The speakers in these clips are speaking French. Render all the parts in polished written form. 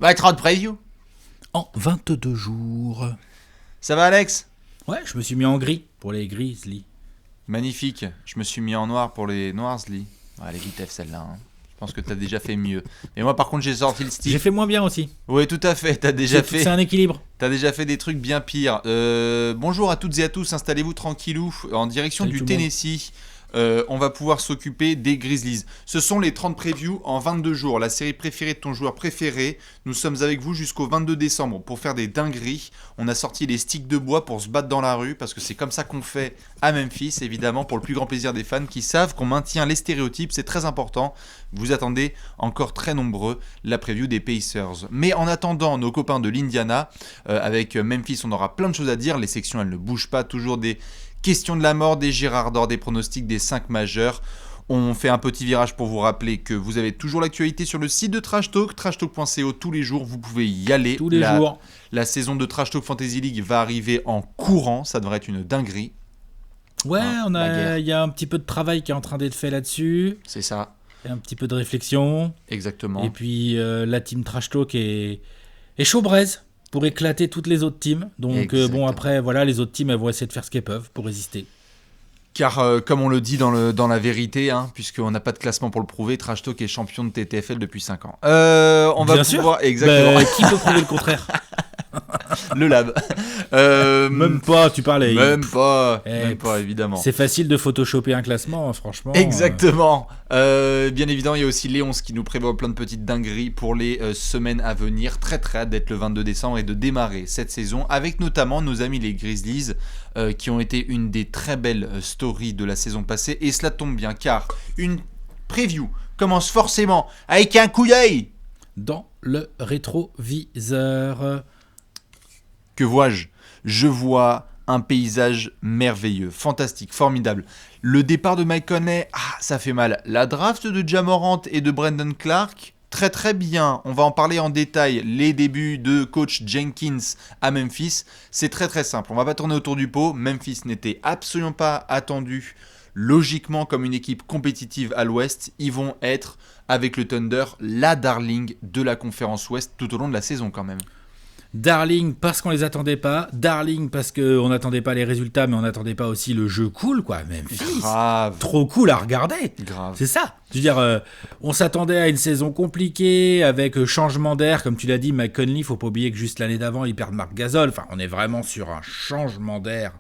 Bah, 30 preview. En 22 jours. Ça va, Alex? Ouais, je me suis mis en gris pour les Grizzlies. Magnifique. Je me suis mis en noir pour les Noirsly. Ouais, elle est vitesse celle-là. Hein. Je pense que t'as déjà fait mieux. Mais moi, par contre, j'ai sorti le stick. J'ai fait moins bien aussi. Oui, tout à fait. C'est un équilibre. T'as déjà fait des trucs bien pires. Bonjour à toutes et à tous. Installez-vous tranquillou en direction Salut du Tennessee. On va pouvoir s'occuper des Grizzlies. Ce sont les 30 previews en 22 jours. La série préférée de ton joueur préféré. Nous sommes avec vous jusqu'au 22 décembre pour faire des dingueries. On a sorti les sticks de bois pour se battre dans la rue parce que c'est comme ça qu'on fait à Memphis, évidemment, pour le plus grand plaisir des fans qui savent qu'on maintient les stéréotypes. C'est très important. Vous attendez encore très nombreux la preview des Pacers. Mais en attendant, nos copains de l'Indiana, avec Memphis, on aura plein de choses à dire. Les sections, elles ne bougent pas. Toujours des questions de la mort, des Girardins, des pronostics, des 5 majeurs. On fait un petit virage pour vous rappeler que vous avez toujours l'actualité sur le site de Trash Talk, trashtalk.co tous les jours, vous pouvez y aller. Tous les jours. La saison de Trash Talk Fantasy League va arriver en courant, ça devrait être une dinguerie. Ouais, il y a un petit peu de travail qui est en train d'être fait là-dessus. C'est ça. Et un petit peu de réflexion. Exactement. Et puis la team Trash Talk est chaud braise pour éclater toutes les autres teams. Donc bon, après, voilà, les autres teams, elles vont essayer de faire ce qu'elles peuvent pour résister. Car comme on le dit dans la vérité, hein, puisqu'on n'a pas de classement pour le prouver, Trash Talk est champion de TTFL depuis 5 ans. On va Bien pouvoir... sûr. Exactement. Qui peut prouver le contraire? Le lab. Même pas, tu parlais. Même pas, évidemment. C'est facile de photoshopper un classement, franchement. Exactement. Bien évidemment, il y a aussi Léonce qui nous prévoit plein de petites dingueries pour les semaines à venir. Très très hâte d'être le 22 décembre et de démarrer cette saison avec notamment nos amis les Grizzlies qui ont été une des très belles stories de la saison passée. Et cela tombe bien car une preview commence forcément avec un coup d'œil dans le rétroviseur. Que vois-je? Je vois un paysage merveilleux, fantastique, formidable. Le départ de Mike Conley, ça fait mal. La draft de Ja Morant et de Brandon Clark, très très bien. On va en parler en détail. Les débuts de coach Jenkins à Memphis, c'est très très simple. On va pas tourner autour du pot. Memphis n'était absolument pas attendu logiquement comme une équipe compétitive à l'Ouest. Ils vont être, avec le Thunder, la darling de la conférence Ouest tout au long de la saison quand même. Darling parce qu'on les attendait pas, darling parce qu'on n'attendait pas les résultats, mais on n'attendait pas aussi le jeu cool, quoi. Memphis, grave. Trop cool à regarder. Grave. C'est ça. Je veux dire, on s'attendait à une saison compliquée avec changement d'air, comme tu l'as dit, Mike Conley. Faut pas oublier que juste l'année d'avant, ils perdent Marc Gasol. Enfin, on est vraiment sur un changement d'air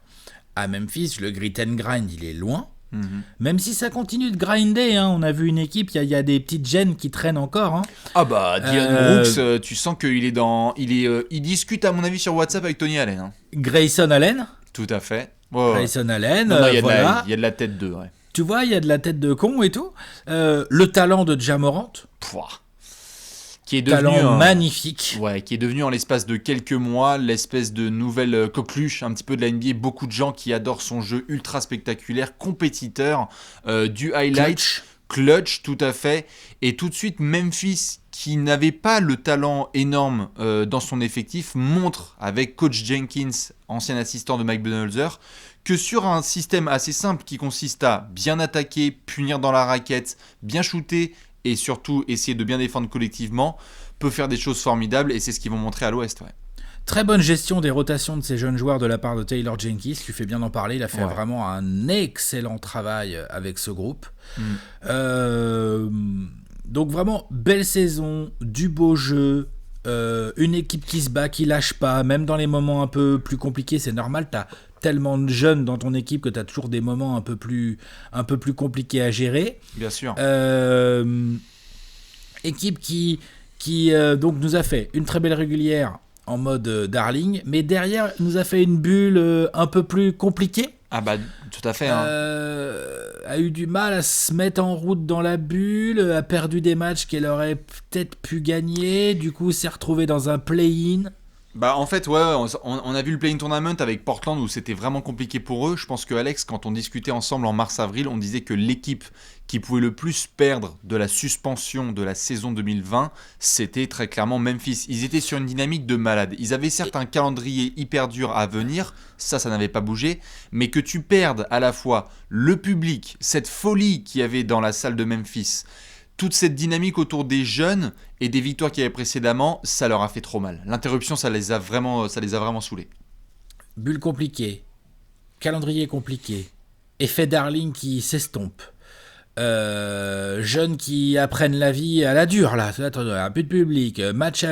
à Memphis. Le grit and grind, il est loin. Mm-hmm. Même si ça continue de grinder, hein, on a vu une équipe, il y a des petites gènes qui traînent encore. Hein. Ah bah Dylan Brooks, tu sens qu'il est il discute à mon avis sur WhatsApp avec Tony Allen. Hein. Grayson Allen. Tout à fait. Grayson Allen. Non, il y voilà. y a de la tête d'eux. Ouais. Tu vois, il y a de la tête de con et tout. Le talent de Ja Morant. Qui est devenu magnifique. Ouais, qui est devenu en l'espace de quelques mois l'espèce de nouvelle coqueluche un petit peu de la NBA. Beaucoup de gens qui adorent son jeu ultra spectaculaire, compétiteur, du highlight, clutch tout à fait. Et tout de suite, Memphis, qui n'avait pas le talent énorme dans son effectif, montre avec coach Jenkins, ancien assistant de Mike Budenholzer, que sur un système assez simple qui consiste à bien attaquer, punir dans la raquette, bien shooter, et surtout essayer de bien défendre collectivement, peut faire des choses formidables, et c'est ce qu'ils vont montrer à l'Ouest. Ouais. Très bonne gestion des rotations de ces jeunes joueurs de la part de Taylor Jenkins, tu fais bien d'en parler, il a fait vraiment un excellent travail avec ce groupe. Donc vraiment, belle saison, du beau jeu, une équipe qui se bat, qui lâche pas, même dans les moments un peu plus compliqués, c'est normal, t'as tellement de jeunes dans ton équipe que tu as toujours des moments un peu plus compliqués à gérer. Bien sûr. Équipe qui donc nous a fait une très belle régulière en mode darling, mais derrière nous a fait une bulle un peu plus compliquée. Ah bah tout à fait. Hein. A eu du mal à se mettre en route dans la bulle, a perdu des matchs qu'elle aurait peut-être pu gagner, du coup s'est retrouvée dans un play-in. Bah en fait ouais, on a vu le play-in tournament avec Portland où c'était vraiment compliqué pour eux. Je pense que Alex, quand on discutait ensemble en mars-avril, on disait que l'équipe qui pouvait le plus perdre de la suspension de la saison 2020, c'était très clairement Memphis. Ils étaient sur une dynamique de malade. Ils avaient certes un calendrier hyper dur à venir, ça n'avait pas bougé, mais que tu perdes à la fois le public, cette folie qu'il y avait dans la salle de Memphis, toute cette dynamique autour des jeunes et des victoires qu'il y avait précédemment, ça leur a fait trop mal. L'interruption, ça les a vraiment saoulés. Bulle compliquée, calendrier compliqué, effet Darling qui s'estompe. Jeunes qui apprennent la vie à la dure là, un peu de public, match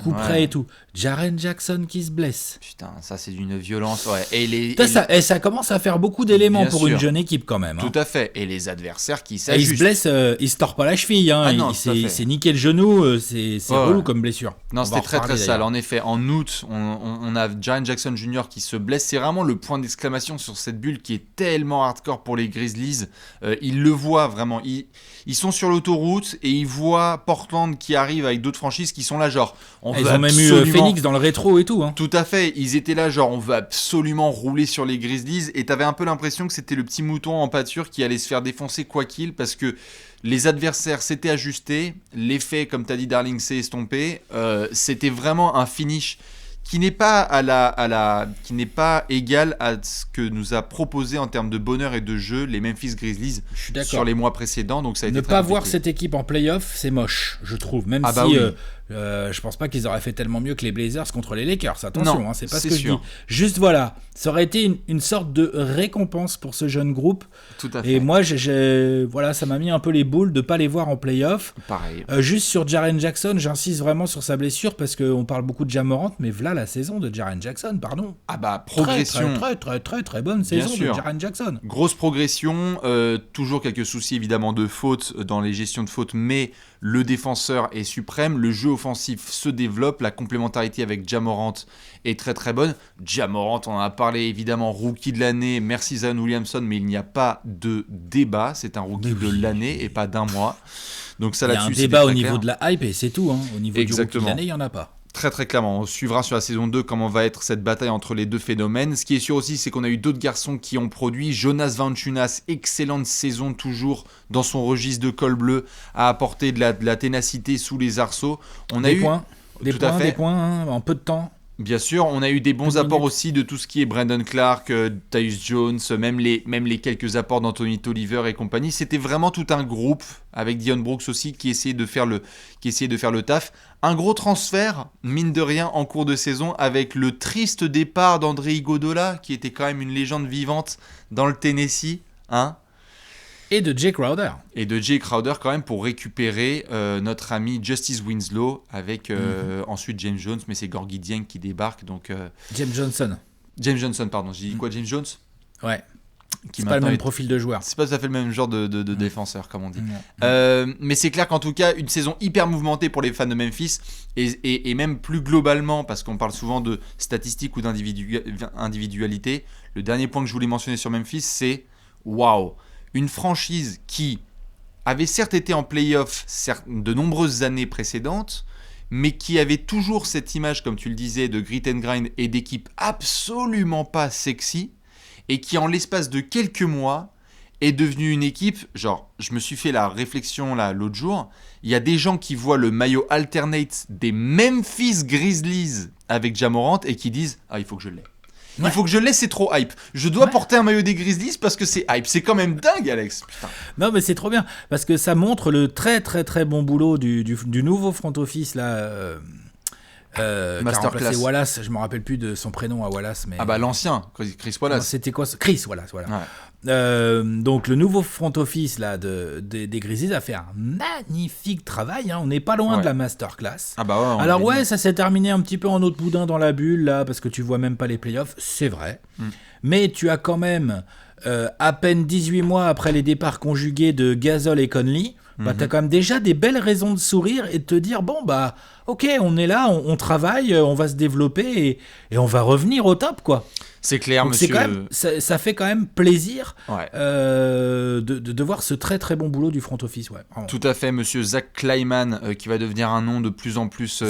coup près et tout. Jaren Jackson qui se blesse. Putain, ça c'est d'une violence. Ouais. Ça commence à faire beaucoup d'éléments pour une jeune équipe quand même. Tout à fait. Et les adversaires qui s'ajustent. Il se blesse, il se tord pas la cheville. Hein. Il s'est niqué le genou. C'est relou comme blessure. Non, c'était très très sale. En effet, en août, on a Jaren Jackson Jr. qui se blesse. C'est vraiment le point d'exclamation sur cette bulle qui est tellement hardcore pour les Grizzlies. Ils le voient vraiment. Ils sont sur l'autoroute et ils voient Portland qui arrive avec d'autres franchises qui sont là genre. Ils ont même eu Phoenix dans le rétro et tout. Hein. Tout à fait. Ils étaient là genre on veut absolument rouler sur les Grizzlies et t'avais un peu l'impression que c'était le petit mouton en pâture qui allait se faire défoncer quoi qu'il parce que les adversaires s'étaient ajustés. L'effet, comme t'as dit Darling, s'est estompé. C'était vraiment un finish qui n'est pas qui n'est pas égal à ce que nous a proposé en termes de bonheur et de jeu les Memphis Grizzlies sur les mois précédents. Donc ça a été ne pas voir cette équipe en playoff, c'est moche, je trouve. Même si oui. Je pense pas qu'ils auraient fait tellement mieux que les Blazers contre les Lakers. Attention, non, c'est pas ce que je dis. Juste voilà, ça aurait été une sorte de récompense pour ce jeune groupe. Tout à fait. Et moi, voilà, ça m'a mis un peu les boules de pas les voir en playoff. Pareil. Juste sur Jaren Jackson, j'insiste vraiment sur sa blessure parce qu'on parle beaucoup de Ja Morant, mais voilà la saison de Jaren Jackson, pardon. Progression. Très bonne saison de Jaren Jackson. Grosse progression, toujours quelques soucis évidemment de fautes dans les gestions de fautes, mais le défenseur est suprême, le jeu offensif se développe, la complémentarité avec Ja Morant est très très bonne. Ja Morant, on en a parlé évidemment, rookie de l'année, merci Zion Williamson, mais il n'y a pas de débat, c'est un rookie de l'année et pas d'un mois. Donc ça, là-dessus, il y a un débat au niveau de la hype et c'est tout. Hein. Au niveau du rookie de l'année, il n'y en a pas. Très très clairement, on suivra sur la saison 2 comment va être cette bataille entre les deux phénomènes. Ce qui est sûr aussi, c'est qu'on a eu d'autres garçons qui ont produit. Jonas Valanciunas, excellente saison toujours dans son registre de col bleu, a apporté de la ténacité sous les arceaux. Des points en peu de temps. Bien sûr, on a eu des bons apports aussi de tout ce qui est Brandon Clark, Tyus Jones, même les quelques apports d'Anthony Tolliver et compagnie. C'était vraiment tout un groupe, avec Dillon Brooks aussi, qui essayait de faire le taf. Un gros transfert, mine de rien, en cours de saison, avec le triste départ d'André Iguodala, qui était quand même une légende vivante dans le Tennessee, hein. Et de Jay Crowder. Quand même pour récupérer notre ami Justice Winslow avec ensuite James Jones, mais c'est Gorgui Dieng qui débarque. Donc, James Johnson, pardon. J'ai dit quoi, James Jones ? Ouais. C'est pas le même profil de joueur. C'est pas tout à fait le même genre de défenseur, comme on dit. Mais c'est clair qu'en tout cas, une saison hyper mouvementée pour les fans de Memphis et même plus globalement, parce qu'on parle souvent de statistiques ou d'individualité. Le dernier point que je voulais mentionner sur Memphis, c'est waouh! Une franchise qui avait certes été en play-off de nombreuses années précédentes, mais qui avait toujours cette image, comme tu le disais, de grit and grind et d'équipe absolument pas sexy, et qui en l'espace de quelques mois est devenue une équipe, genre, je me suis fait la réflexion là l'autre jour, il y a des gens qui voient le maillot alternate des Memphis Grizzlies avec Ja Morant et qui disent « Ah, il faut que je l'aie ». Ouais. Il faut que je laisse, c'est trop hype. Je dois porter un maillot des Grizzlies parce que c'est hype. C'est quand même dingue, Alex. Putain. Non, mais c'est trop bien parce que ça montre le très très très bon boulot du nouveau front office là. Qui a remplacé Wallace. Je me rappelle plus de son prénom à Wallace, mais l'ancien Chris Wallace. Non, c'était quoi Chris Wallace, voilà. Ouais. Donc le nouveau front office là des Grizzlies a fait un magnifique travail. Hein. On n'est pas loin de la masterclass. Alors ça s'est terminé un petit peu en autre boudin dans la bulle là parce que tu vois même pas les playoffs. C'est vrai. Mais tu as quand même à peine 18 mois après les départs conjugués de Gasol et Conley. T'as quand même déjà des belles raisons de sourire et de te dire ok, on est là, on travaille, on va se développer et on va revenir au top, quoi. C'est clair, donc monsieur. Ça fait quand même plaisir de voir ce très très bon boulot du front office. Ouais, tout à fait, monsieur Zach Kleiman, qui va devenir un nom de plus en plus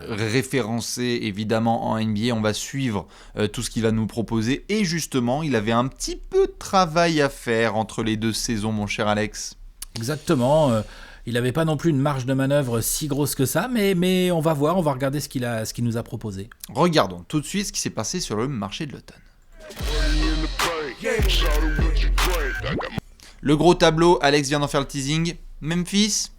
référencé, évidemment, en NBA. On va suivre tout ce qu'il va nous proposer. Et justement, il avait un petit peu de travail à faire entre les deux saisons, mon cher Alex. Exactement. Il n'avait pas non plus une marge de manœuvre si grosse que ça, mais on va voir, on va regarder ce qu'il nous a proposé. Regardons tout de suite ce qui s'est passé sur le marché de l'automne. Le gros tableau, Alex vient d'en faire le teasing. Memphis,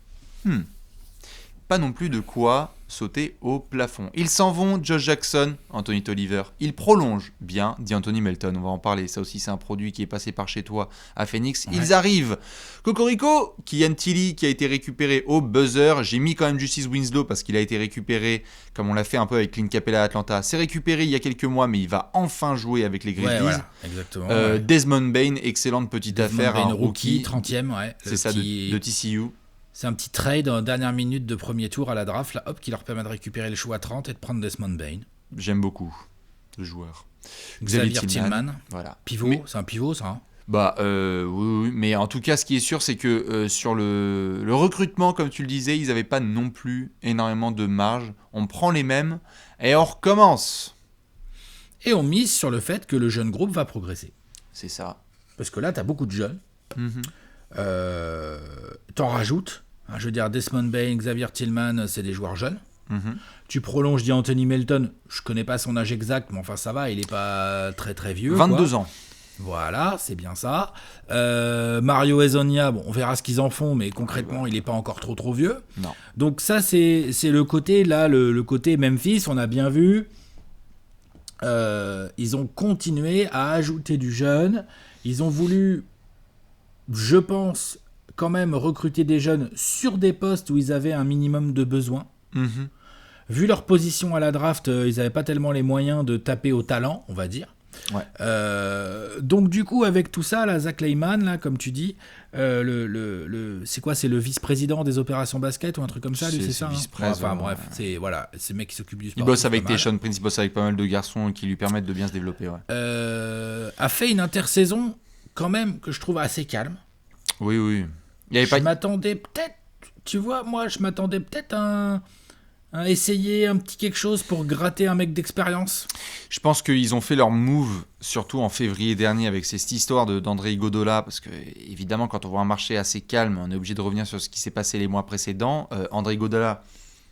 pas non plus de quoi sauter au plafond. Ils s'en vont, Josh Jackson, Anthony Tolliver. Ils prolongent bien, dit Anthony Melton. On va en parler. Ça aussi, c'est un produit qui est passé par chez toi à Phoenix. Ouais. Ils arrivent. Cocorico, Kian Tilly qui a été récupéré au buzzer. J'ai mis quand même Justice Winslow parce qu'il a été récupéré, comme on l'a fait un peu avec Clint Capella à Atlanta. C'est récupéré il y a quelques mois, mais il va enfin jouer avec les Grizzlies. Ouais, voilà, exactement. Desmond Bane, excellente petite affaire. Desmond Bane, rookie, 30e, ouais. C'est ça, de TCU. C'est un petit trade en dernière minute de premier tour à la draft, là, hop, qui leur permet de récupérer le choix à 30 et de prendre Desmond Bane. J'aime beaucoup le joueur. Xavier Tillman. Voilà. Pivot, c'est un pivot ça, hein. Oui, mais en tout cas, ce qui est sûr, c'est que sur le recrutement, comme tu le disais, ils n'avaient pas non plus énormément de marge. On prend les mêmes et on recommence. Et on mise sur le fait que le jeune groupe va progresser. C'est ça. Parce que là, tu as beaucoup de jeunes. T'en rajoutes. Je veux dire, Desmond Bane, Xavier Tillman, c'est des joueurs jeunes. Tu prolonges, dit Anthony Melton. Je connais pas son âge exact, mais enfin ça va, il est pas très très vieux. 22 ans. Voilà, c'est bien ça. Mario Hezonja, bon, on verra ce qu'ils en font, mais concrètement, il est pas encore trop vieux. Non. Donc ça, c'est le côté, là, le côté Memphis, on a bien vu. Ils ont continué à ajouter du jeune. Ils ont voulu, je pense, quand même recruter des jeunes sur des postes où ils avaient un minimum de besoins. Vu leur position à la draft, ils n'avaient pas tellement les moyens de taper au talent, on va dire. Ouais. Donc du coup, avec tout ça, là, Zach Lehman, là, comme tu dis, c'est quoi, c'est le vice-président des opérations basket ou un truc comme ça, lui, c'est ça, vice-président. Enfin bref, c'est voilà, c'est le mec qui s'occupe du sport. Il bosse avec Tayshaun Prince, il bosse avec pas mal de garçons qui lui permettent de bien se développer. Ouais. A fait une intersaison quand même que je trouve assez calme. Oui. M'attendais peut-être, tu vois, moi je m'attendais peut-être à essayer un petit quelque chose pour gratter un mec d'expérience. Je pense qu'ils ont fait leur move, surtout en février dernier, avec cette histoire d'André Iguodala, parce que évidemment, quand on voit un marché assez calme, on est obligé de revenir sur ce qui s'est passé les mois précédents. André Iguodala,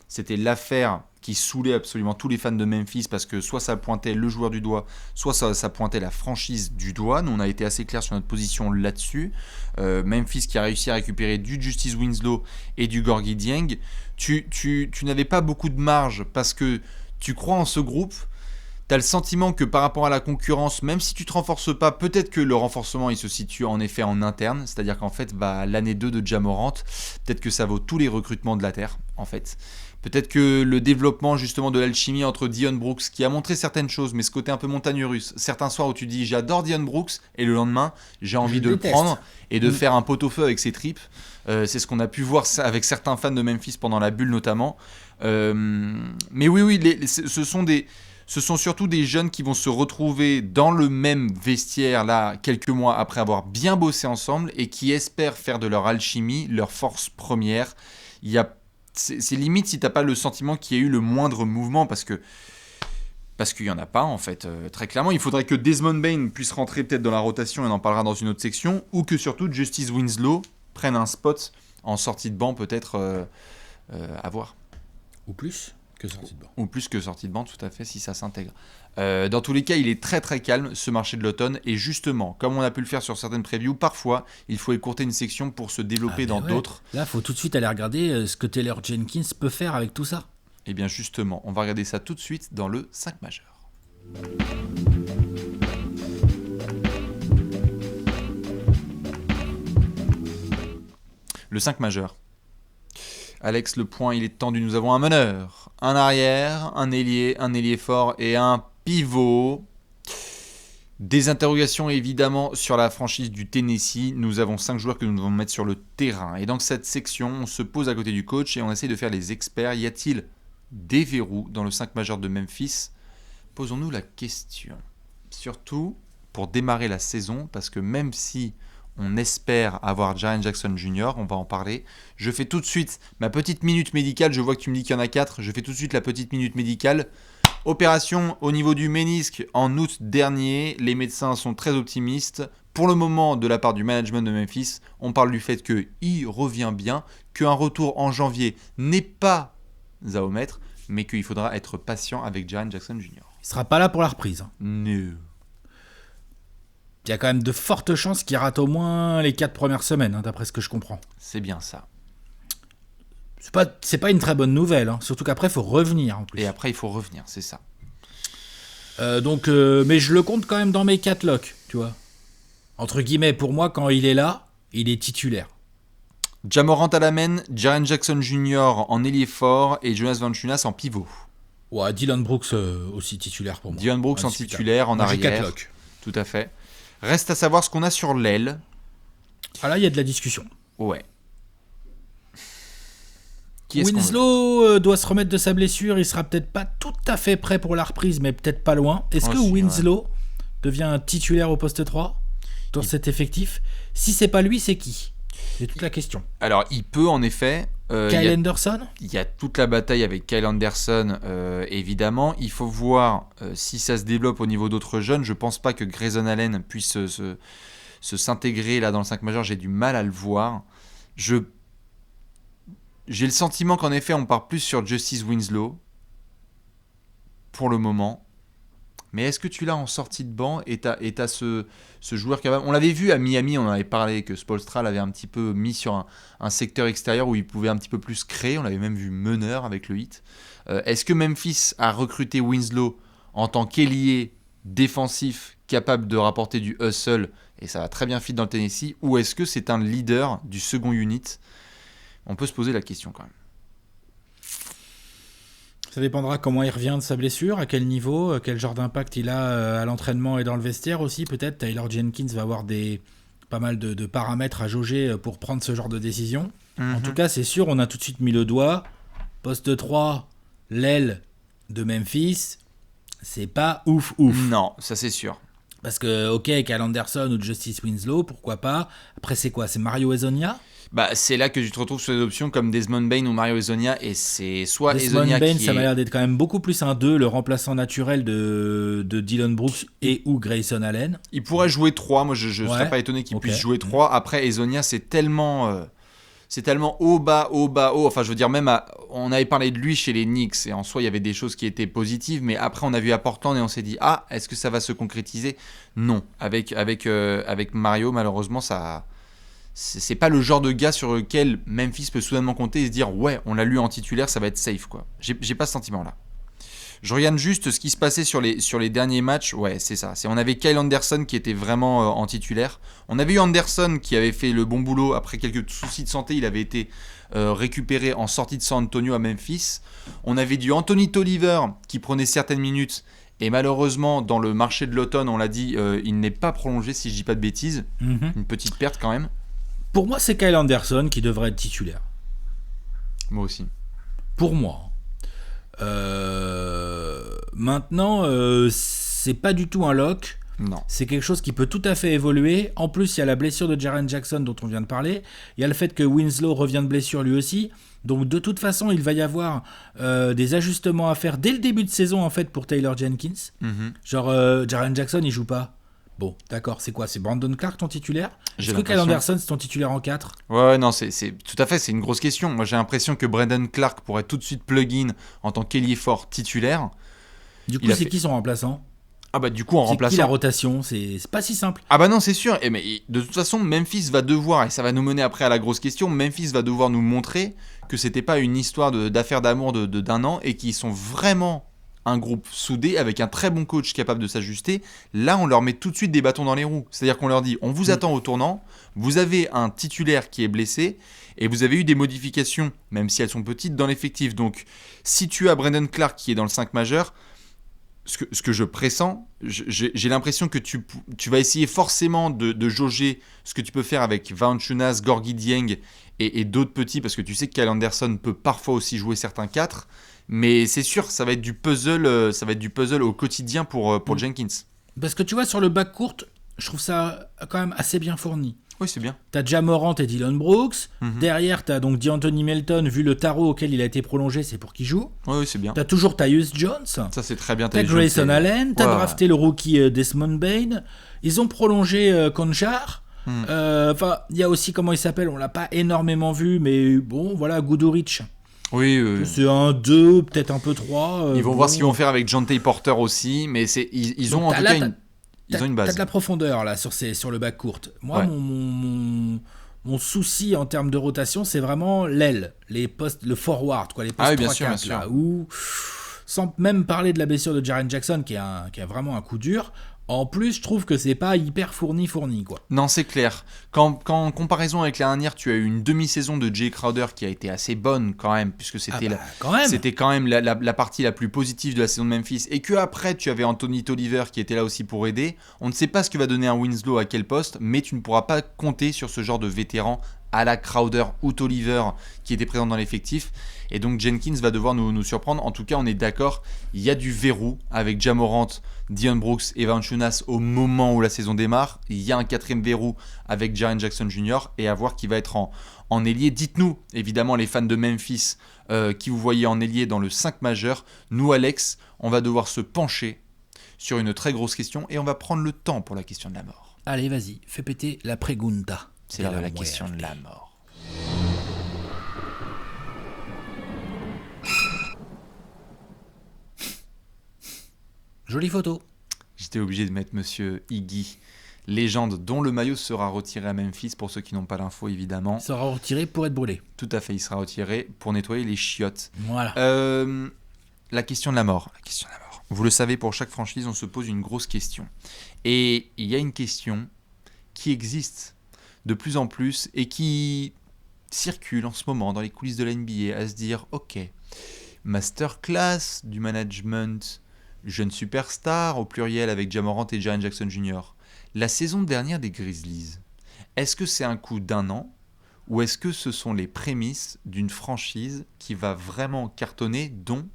c'était l'affaire qui saoulait absolument tous les fans de Memphis, parce que soit ça pointait le joueur du doigt, soit ça pointait la franchise du doigt. Nous, on a été assez clair sur notre position là-dessus. Memphis qui a réussi à récupérer du Justice Winslow et du Gorgui Dieng. Tu n'avais pas beaucoup de marge parce que tu crois en ce groupe. Tu as le sentiment que par rapport à la concurrence, même si tu te renforces pas, peut-être que le renforcement il se situe en effet en interne, c'est-à-dire qu'en fait l'année 2 de Ja Morant, peut-être que ça vaut tous les recrutements de la Terre en fait. Peut-être que le développement justement de l'alchimie entre Dillon Brooks, qui a montré certaines choses, mais ce côté un peu montagne russe, certains soirs où tu dis j'adore Dillon Brooks, et le lendemain j'ai envie de le prendre et de faire un pot-au-feu avec ses tripes. C'est ce qu'on a pu voir avec certains fans de Memphis pendant la bulle notamment. Mais oui, ce sont surtout des jeunes qui vont se retrouver dans le même vestiaire là quelques mois après avoir bien bossé ensemble et qui espèrent faire de leur alchimie leur force première. C'est limite si t'as pas le sentiment qu'il y a eu le moindre mouvement parce qu'il n'y en a pas en fait. Très clairement, il faudrait que Desmond Bane puisse rentrer peut-être dans la rotation, et on en parlera dans une autre section, ou que surtout Justice Winslow prenne un spot en sortie de banc peut-être à voir. Ou plus que sortie de banc. Ou plus que sortie de banc, tout à fait, si ça s'intègre. Dans tous les cas, il est très très calme ce marché de l'automne, et justement, comme on a pu le faire sur certaines previews, parfois il faut écourter une section pour se développer dans d'autres. Là, il faut tout de suite aller regarder ce que Taylor Jenkins peut faire avec tout ça. Et bien justement, on va regarder ça tout de suite dans le 5 majeur. Le 5 majeur. Alex, le point, il est tendu. Nous avons un meneur, un arrière, un ailier fort et un pivot. Des interrogations évidemment sur la franchise du Tennessee. Nous avons 5 joueurs que nous devons mettre sur le terrain. Et dans cette section, on se pose à côté du coach et on essaie de faire les experts. Y a-t-il des verrous dans le 5 majeur de Memphis ? Posons-nous la question. Surtout pour démarrer la saison, parce que même si on espère avoir Jaren Jackson Jr., on va en parler. Je fais tout de suite ma petite minute médicale. Je vois que tu me dis qu'il y en a 4. Je fais tout de suite la petite minute médicale. Opération au niveau du ménisque en août dernier. Les médecins sont très optimistes. Pour le moment, de la part du management de Memphis, on parle du fait qu'il revient bien, qu'un retour en janvier n'est pas à omettre, mais qu'il faudra être patient avec Jaren Jackson Jr. Il sera pas là pour la reprise. No. Il y a quand même de fortes chances qu'il rate au moins les 4 premières semaines, d'après ce que je comprends. C'est bien ça. C'est pas une très bonne nouvelle, hein. Surtout qu'après, il faut revenir en plus. Et après, il faut revenir, c'est ça. Mais je le compte quand même dans mes 4 locks, tu vois. Entre guillemets, pour moi, quand il est là, il est titulaire. Ja Morant à la main, Jaren Jackson Jr. en ailier fort et Jonas Valanciunas en pivot. Ouais, Dylan Brooks aussi titulaire pour moi. Dylan Brooks en titulaire, en arrière. J'ai 4 locks. Tout à fait. Reste à savoir ce qu'on a sur l'aile. Ah là, il y a de la discussion. Ouais. Winslow doit se remettre de sa blessure. Il sera peut-être pas tout à fait prêt pour la reprise, mais peut-être pas loin. Est-ce que Winslow devient un titulaire au poste 3 dans cet effectif? Si c'est pas lui, c'est qui? C'est toute la question. Alors, il peut en effet. Kyle Anderson? Il y a toute la bataille avec Kyle Anderson, évidemment. Il faut voir si ça se développe au niveau d'autres jeunes. Je pense pas que Grayson Allen puisse s'intégrer là dans le 5 majeur. J'ai du mal à le voir. J'ai le sentiment qu'en effet, on part plus sur Justice Winslow pour le moment. Mais est-ce que tu l'as en sortie de banc et t'as ce joueur capable? On l'avait vu à Miami, on en avait parlé, que Spoelstra l'avait un petit peu mis sur un secteur extérieur où il pouvait un petit peu plus créer. On l'avait même vu meneur avec le Heat. Est-ce que Memphis a recruté Winslow en tant qu'ailier défensif capable de rapporter du hustle et ça va très bien fit dans le Tennessee, ou est-ce que c'est un leader du second unit? On peut se poser la question quand même. Ça dépendra comment il revient de sa blessure, à quel niveau, quel genre d'impact il a à l'entraînement et dans le vestiaire aussi. Peut-être Taylor Jenkins va avoir pas mal de paramètres à jauger pour prendre ce genre de décision. En tout cas, c'est sûr, on a tout de suite mis le doigt. Poste 3, l'aile de Memphis, c'est pas ouf. Non, ça c'est sûr. Parce que, ok, Kyle Anderson ou Justice Winslow, pourquoi pas. Après, c'est quoi? C'est Mario Hezonja? C'est là que tu te retrouves sur des options comme Desmond Bane ou Mario Hezonja, et c'est soit Desmond Hezonja Bane, qui ça m'a l'air d'être quand même beaucoup plus un 2, le remplaçant naturel de Dylan Brooks et ou Grayson Allen. Il pourrait jouer 3, moi je ne serais pas étonné qu'il puisse jouer 3. Après, Hezonja, c'est tellement haut, bas, haut, bas, haut. Enfin, je veux dire, même on avait parlé de lui chez les Knicks, et en soi, il y avait des choses qui étaient positives, mais après, on a vu à Portland et on s'est dit, est-ce que ça va se concrétiser? Non. Avec Mario, malheureusement, c'est pas le genre de gars sur lequel Memphis peut soudainement compter et se dire, ouais, on l'a lu en titulaire, ça va être safe, quoi. J'ai pas ce sentiment-là. Je regarde juste ce qui se passait sur les derniers matchs. Ouais, c'est ça. On avait Kyle Anderson qui était vraiment en titulaire. On avait eu Anderson qui avait fait le bon boulot. Après quelques soucis de santé, il avait été récupéré en sortie de San Antonio à Memphis. On avait du Anthony Tolliver qui prenait certaines minutes. Et malheureusement, dans le marché de l'automne, on l'a dit, il n'est pas prolongé, si je dis pas de bêtises. Une petite perte quand même. Pour moi, c'est Kyle Anderson qui devrait être titulaire. Moi aussi. Pour moi. Maintenant, c'est pas du tout un lock. Non. C'est quelque chose qui peut tout à fait évoluer. En plus, il y a la blessure de Jaren Jackson dont on vient de parler. Il y a le fait que Winslow revient de blessure lui aussi. Donc de toute façon, il va y avoir des ajustements à faire dès le début de saison en fait pour Taylor Jenkins. Genre Jaren Jackson, il joue pas. Bon, d'accord, c'est quoi? C'est Brandon Clark ton titulaire? Est-ce que Kyle Anderson c'est ton titulaire en 4? Ouais, non, c'est tout à fait, c'est une grosse question. Moi, j'ai l'impression que Brandon Clark pourrait tout de suite plug-in en tant qu'ailier fort titulaire. Du coup, c'est qui son remplaçant? Du coup, en remplaçant. C'est qui la rotation? C'est pas si simple. Non, c'est sûr. Mais de toute façon, Memphis va devoir, et ça va nous mener après à la grosse question, Memphis va devoir nous montrer que c'était pas une histoire d'affaires d'amour d'un an et qu'ils sont vraiment un groupe soudé avec un très bon coach capable de s'ajuster. Là, on leur met tout de suite des bâtons dans les roues. C'est-à-dire qu'on leur dit, on vous attend au tournant, vous avez un titulaire qui est blessé, et vous avez eu des modifications, même si elles sont petites, dans l'effectif. Donc, si tu as Brandon Clark qui est dans le 5 majeur, ce que je pressens, j'ai l'impression que tu vas essayer forcément de jauger ce que tu peux faire avec Valanciunas, Gorgui Dieng et d'autres petits, parce que tu sais que Kyle Anderson peut parfois aussi jouer certains 4. Mais c'est sûr, ça va être du puzzle au quotidien pour Jenkins. Parce que tu vois, sur le backcourt, je trouve ça quand même assez bien fourni. Oui, c'est bien. T'as Ja Morant et Dylan Brooks. Derrière, t'as donc DeAnthony Melton, vu le tarot auquel il a été prolongé, c'est pour qu'il joue. Oui, c'est bien. T'as toujours Tyus Jones. Ça, c'est très bien. T'as Grayson Allen. T'as drafté le rookie Desmond Bane. Ils ont prolongé Konchar. Enfin, il y a aussi, comment il s'appelle, on l'a pas énormément vu, mais bon, voilà, Guduric. Oui. C'est un 2, peut-être un peu 3. Ils vont voir ce qu'ils vont faire avec Jontay Porter aussi, mais ils ont en tout cas une base. T'as de la profondeur là sur le backcourt. Moi, mon souci en termes de rotation, c'est vraiment l'aile, les postes, le forward, quoi, les postes oui, bien 3-4, sûr. là, où, sans même parler de la blessure de Jaren Jackson, qui est vraiment un coup dur, en plus, je trouve que c'est pas hyper fourni, quoi. Non, c'est clair. Quand en comparaison avec la dernière, tu as eu une demi-saison de Jay Crowder qui a été assez bonne quand même, puisque c'était quand même la partie la plus positive de la saison de Memphis, et que après tu avais Anthony Tolliver qui était là aussi pour aider. On ne sait pas ce que va donner un Winslow à quel poste, mais tu ne pourras pas compter sur ce genre de vétéran à la Crowder ou Tolliver qui était présent dans l'effectif. Et donc Jenkins va devoir nous surprendre. En tout cas, on est d'accord, il y a du verrou avec Ja Morant, Dillon Brooks et Valanciunas au moment où la saison démarre. Il y a un quatrième verrou avec Jaren Jackson Jr. et à voir qui va être en ailier. Dites-nous, évidemment, les fans de Memphis, qui vous voyez en ailier dans le 5 majeur. Nous, Alex, on va devoir se pencher sur une très grosse question et on va prendre le temps pour la question de la mort. Allez, vas-y, fais péter la pregunta. C'est l'heure de la question de la mort. Jolie photo. J'étais obligé de mettre Monsieur Iggy, légende dont le maillot sera retiré à Memphis, pour ceux qui n'ont pas l'info évidemment. Il sera retiré pour être brûlé. Tout à fait, il sera retiré pour nettoyer les chiottes. Voilà. La question de la mort. Vous le savez, pour chaque franchise, on se pose une grosse question. Et il y a une question qui existe de plus en plus et qui circule en ce moment dans les coulisses de la NBA, à se dire, ok, masterclass du management, jeune superstar au pluriel avec Ja Morant et Jaren Jackson Jr. La saison dernière des Grizzlies, est-ce que c'est un coup d'un an ou est-ce que ce sont les prémices d'une franchise qui va vraiment cartonner, dont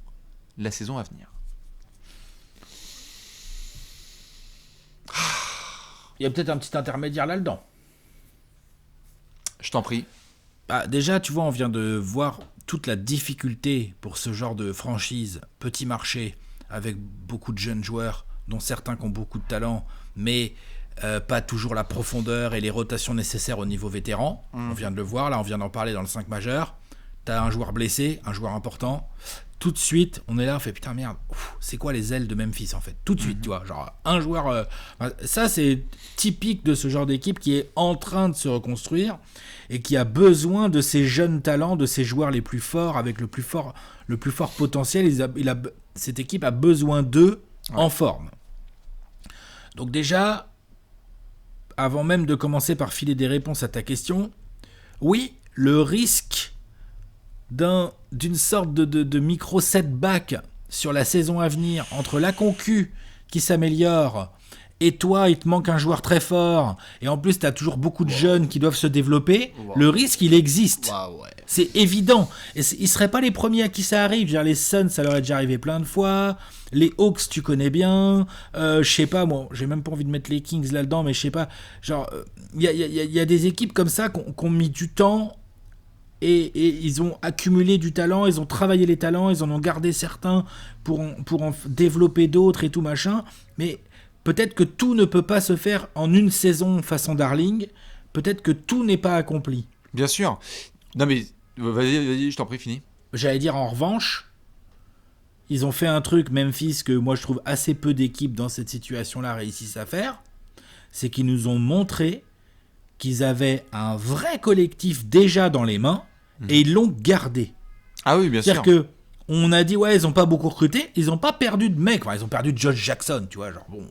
la saison à venir? Il y a peut-être un petit intermédiaire là-dedans. Je t'en prie. Déjà, tu vois, on vient de voir toute la difficulté pour ce genre de franchise, petit marché, avec beaucoup de jeunes joueurs, dont certains qui ont beaucoup de talent, mais pas toujours la profondeur et les rotations nécessaires au niveau vétéran. On vient de le voir, là, on vient d'en parler dans le 5 majeur. T'as un joueur blessé, un joueur important. Tout de suite, on est là, on fait putain merde, c'est quoi les ailes de Memphis en fait? Tout de suite, tu vois, genre un joueur... ça, c'est typique de ce genre d'équipe qui est en train de se reconstruire et qui a besoin de ces jeunes talents, de ces joueurs les plus forts, avec le plus fort potentiel. Cette équipe a besoin d'eux en forme. Donc déjà, avant même de commencer par filer des réponses à ta question, oui, le risque d'une sorte de micro setback sur la saison à venir entre la concu qui s'améliore et toi, il te manque un joueur très fort et en plus, tu as toujours beaucoup de jeunes qui doivent se développer, le risque, il existe. C'est évident. Et ils seraient pas les premiers à qui ça arrive. Genre, les Suns, ça leur est déjà arrivé plein de fois. Les Hawks, tu connais bien. Je sais pas, moi, j'ai même pas envie de mettre les Kings là-dedans, mais je sais pas. Genre, il y a des équipes comme ça qui ont mis du temps. Et ils ont accumulé du talent, ils ont travaillé les talents, ils en ont gardé certains pour en développer d'autres et tout machin. Mais peut-être que tout ne peut pas se faire en une saison façon Darling. Peut-être que tout n'est pas accompli. Bien sûr. Non mais, vas-y, je t'en prie, fini. J'allais dire en revanche, ils ont fait un truc, Memphis, que moi je trouve assez peu d'équipes dans cette situation-là réussissent à faire. C'est qu'ils nous ont montré qu'ils avaient un vrai collectif déjà dans les mains. Et ils l'ont gardé. Ah oui, bien sûr. C'est-à-dire que on a dit, ouais, ils n'ont pas beaucoup recruté, ils n'ont pas perdu de mecs. Enfin, ils ont perdu Josh Jackson, tu vois. Genre, bon,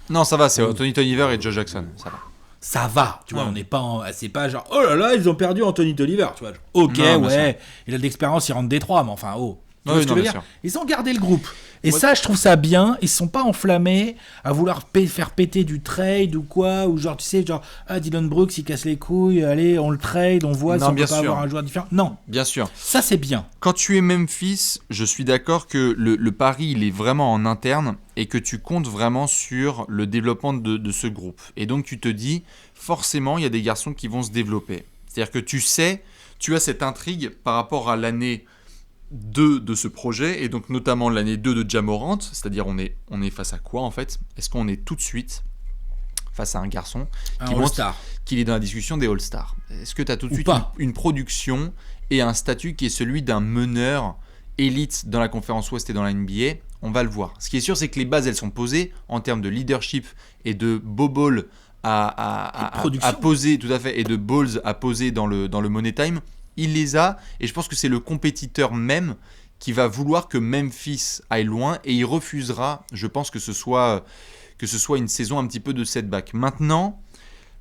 non, ça va, c'est Anthony Tolliver et Josh Jackson, ça va. Ça va, tu vois, on n'est pas c'est pas genre, oh là là, ils ont perdu Anthony Tolliver, tu vois. Genre, ok, non, ouais, il a de l'expérience, il rentre Détroit, mais enfin, ils ont gardé le groupe. Et ça, je trouve ça bien. Ils se sont pas enflammés à vouloir faire péter du trade ou quoi. Ou genre, tu sais, genre, Dillon Brooks, il casse les couilles. Allez, on le trade, on voit si on peut pas avoir un joueur différent. Non. Bien sûr. Ça, c'est bien. Quand tu es Memphis, je suis d'accord que le pari, il est vraiment en interne et que tu comptes vraiment sur le développement de ce groupe. Et donc, tu te dis, forcément, il y a des garçons qui vont se développer. C'est-à-dire que tu sais, tu as cette intrigue par rapport à l'année 2 de ce projet, et donc notamment l'année 2 de Ja Morant, c'est-à-dire on est face à quoi en fait? Est-ce qu'on est tout de suite face à un garçon qui montre qu'il est dans la discussion des All-Stars? Est-ce que tu as tout de suite une production et un statut qui est celui d'un meneur élite dans la conférence Ouest et dans la NBA? On va le voir. Ce qui est sûr, c'est que les bases, elles sont posées en termes de leadership et de ball à poser, tout à fait, et de balls à poser dans le Money Time, il les a, et je pense que c'est le compétiteur même qui va vouloir que Memphis aille loin, et il refusera, je pense, que ce soit une saison un petit peu de setback. Maintenant,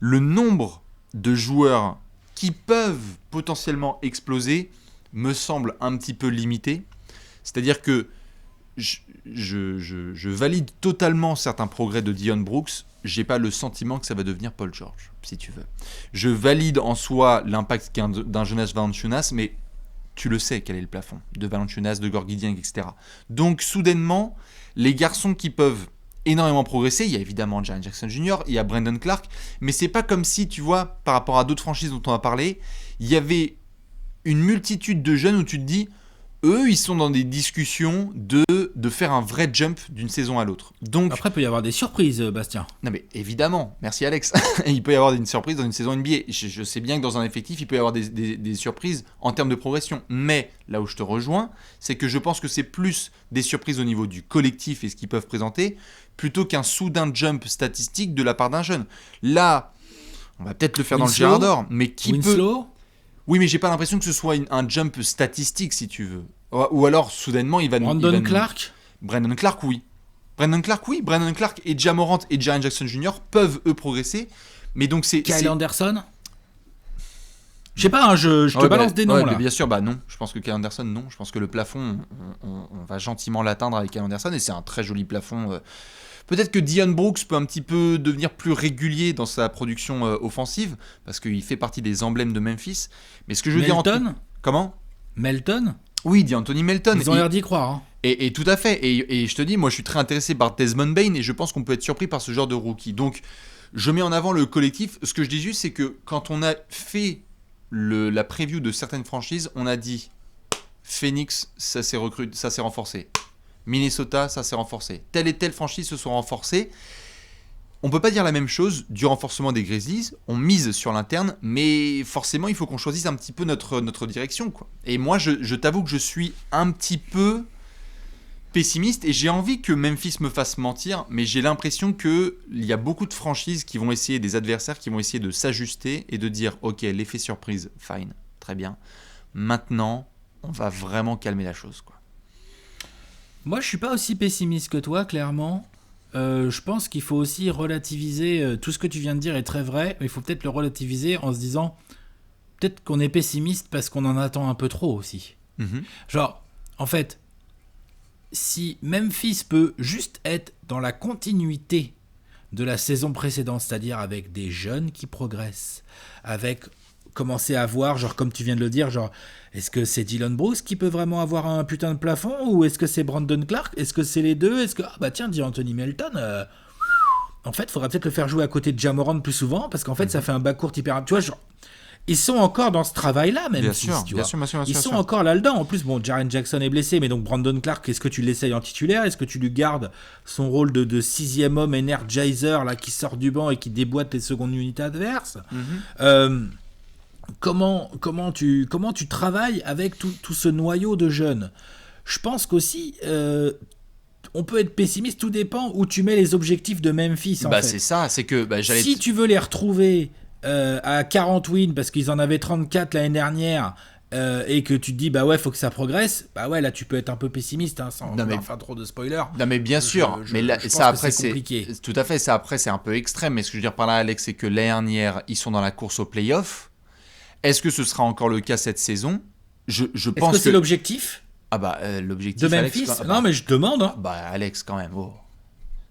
le nombre de joueurs qui peuvent potentiellement exploser me semble un petit peu limité. C'est-à-dire que je valide totalement certains progrès de Dillon Brooks. J'ai pas le sentiment que ça va devenir Paul George, si tu veux. Je valide en soi l'impact d'un Jonas Valanciunas, mais tu le sais quel est le plafond de Valanciunas, de Gorgui Dieng, etc. Donc soudainement, les garçons qui peuvent énormément progresser, il y a évidemment Jaren Jackson Jr., il y a Brandon Clark, mais c'est pas comme si, tu vois, par rapport à d'autres franchises dont on a parlé, il y avait une multitude de jeunes où tu te dis, eux, ils sont dans des discussions de faire un vrai jump d'une saison à l'autre. Donc, après, il peut y avoir des surprises, Bastien. Non mais évidemment, merci Alex. Il peut y avoir une surprise dans une saison NBA. Je sais bien que dans un effectif, il peut y avoir des surprises en termes de progression. Mais là où je te rejoins, c'est que je pense que c'est plus des surprises au niveau du collectif et ce qu'ils peuvent présenter, plutôt qu'un soudain jump statistique de la part d'un jeune. Là, on va peut-être le faire dans le Gérard d'Or, mais qui Winslow peut... Oui, mais j'ai pas l'impression que ce soit un jump statistique, si tu veux. Ou alors, soudainement, il va... Brandon Clark Brandon Clark, oui. Brandon Clark et Ja Morant et Jaren Jackson Jr. peuvent, eux, progresser. Mais donc, Kyle Anderson. Je sais pas, hein, je te balance des noms, là. Bien sûr, non. Je pense que Kyle Anderson, non. Je pense que le plafond, on va gentiment l'atteindre avec Kyle Anderson, et c'est un très joli plafond. Peut-être que Dillon Brooks peut un petit peu devenir plus régulier dans sa production offensive, parce qu'il fait partie des emblèmes de Memphis. Mais ce que je veux Melton Comment Melton. Oui, D'Anthony Melton. Ils ont l'air d'y croire. Hein. Et tout à fait. Et je te dis, moi, je suis très intéressé par Desmond Bane, et je pense qu'on peut être surpris par ce genre de rookie. Donc, je mets en avant le collectif. Ce que je dis juste, c'est que quand on a fait la preview de certaines franchises, on a dit Phoenix, ça s'est renforcé. Minnesota, ça s'est renforcé. Telle et telle franchise se sont renforcées. On peut pas dire la même chose du renforcement des Grizzlies. On mise sur l'interne, mais forcément, il faut qu'on choisisse un petit peu notre direction, quoi. Et moi, je t'avoue que je suis un petit peu pessimiste, et j'ai envie que Memphis me fasse mentir, mais j'ai l'impression qu'il y a beaucoup de franchises qui vont essayer, des adversaires qui vont essayer de s'ajuster et de dire « Ok, l'effet surprise, fine, très bien. Maintenant, on va vraiment calmer la chose, quoi. » Moi, je suis pas aussi pessimiste que toi, clairement. Je pense qu'il faut aussi relativiser. Tout ce que tu viens de dire est très vrai, mais il faut peut-être le relativiser en se disant peut-être qu'on est pessimiste parce qu'on en attend un peu trop aussi. Mm-hmm. Genre, en fait, si Memphis peut juste être dans la continuité de la saison précédente, c'est-à-dire avec des jeunes qui progressent, avec commencer à voir, genre comme tu viens de le dire, genre est-ce que c'est Dillon Brooks qui peut vraiment avoir un putain de plafond, ou est-ce que c'est Brandon Clark, est-ce que c'est les deux, est-ce que tiens, D'Anthony Melton, en fait faudrait peut-être le faire jouer à côté de Ja Morant plus souvent, parce qu'en fait ça fait un backcourt hyper, tu vois, genre ils sont encore dans ce travail-là, même. Bien sûr. Ils sont encore là-dedans. En plus, Jaren Jackson est blessé, mais donc Brandon Clark, est-ce que tu l'essayes en titulaire ? Est-ce que tu lui gardes son rôle de sixième homme energizer là, qui sort du banc et qui déboîte les secondes unités adverses ? Comment tu travailles avec tout ce noyau de jeunes ? Je pense qu'aussi... on peut être pessimiste, tout dépend où tu mets les objectifs de Memphis. En fait. C'est ça, c'est que... si tu veux les retrouver... à 40 wins parce qu'ils en avaient 34 l'année dernière et que tu te dis faut que ça progresse, là tu peux être un peu pessimiste sans faire trop de spoilers. Non mais bien sûr, mais là, ça après c'est compliqué. Tout à fait, ça après c'est un peu extrême, mais ce que je veux dire par là, Alex, c'est que l'année dernière ils sont dans la course au play-off. Est-ce que ce sera encore le cas cette saison ? Je pense que c'est l'objectif l'objectif de Memphis, Alex, non mais je demande. Hein. Alex quand même.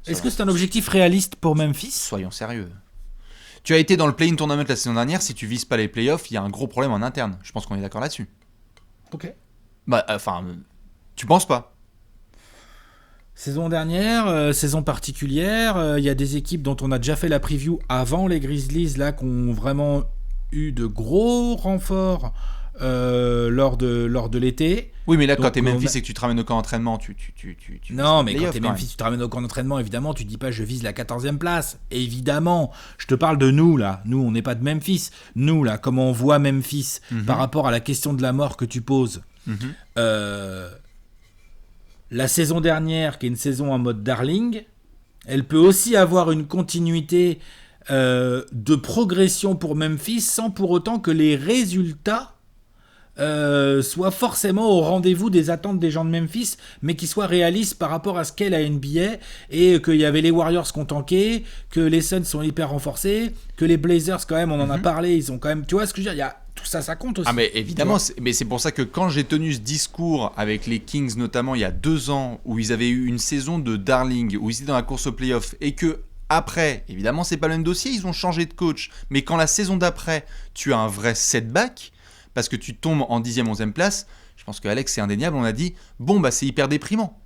Est-ce que c'est un objectif réaliste pour Memphis ? Soyons sérieux. Tu as été dans le play-in tournament la saison dernière, si tu vises pas les playoffs, il y a un gros problème en interne. Je pense qu'on est d'accord là-dessus. Ok. Tu penses pas ? Saison dernière, saison particulière, il y a des équipes dont on a déjà fait la preview avant les Grizzlies, là, qui ont vraiment eu de gros renforts lors de l'été. Oui, mais là, quand t'es Memphis et que tu te ramènes au camp d'entraînement, non, mais quand t'es Memphis, tu te ramènes au camp d'entraînement, évidemment, tu dis pas je vise la 14e place. Évidemment, je te parle de nous, là. Nous, on n'est pas de Memphis. Nous, là, comment on voit Memphis par rapport à la question de la mort que tu poses. La saison dernière, qui est une saison en mode darling, elle peut aussi avoir une continuité de progression pour Memphis sans pour autant que les résultats soient forcément au rendez-vous des attentes des gens de Memphis, mais qui soient réalistes par rapport à ce qu'est la NBA, et qu'il y avait les Warriors qui ont tanké, que les Suns sont hyper renforcés, que les Blazers quand même, on en a parlé, ils ont quand même, tu vois ce que je veux dire, il y a tout ça, ça compte aussi. Ah mais évidemment, mais c'est pour ça que quand j'ai tenu ce discours avec les Kings notamment il y a 2 ans, où ils avaient eu une saison de darling, où ils étaient dans la course au playoff, et que après, évidemment c'est pas le même dossier, ils ont changé de coach, mais quand la saison d'après, tu as un vrai setback, parce que tu tombes en 10e, 11e place, je pense que Alex c'est indéniable, on a dit, bon bah c'est hyper déprimant.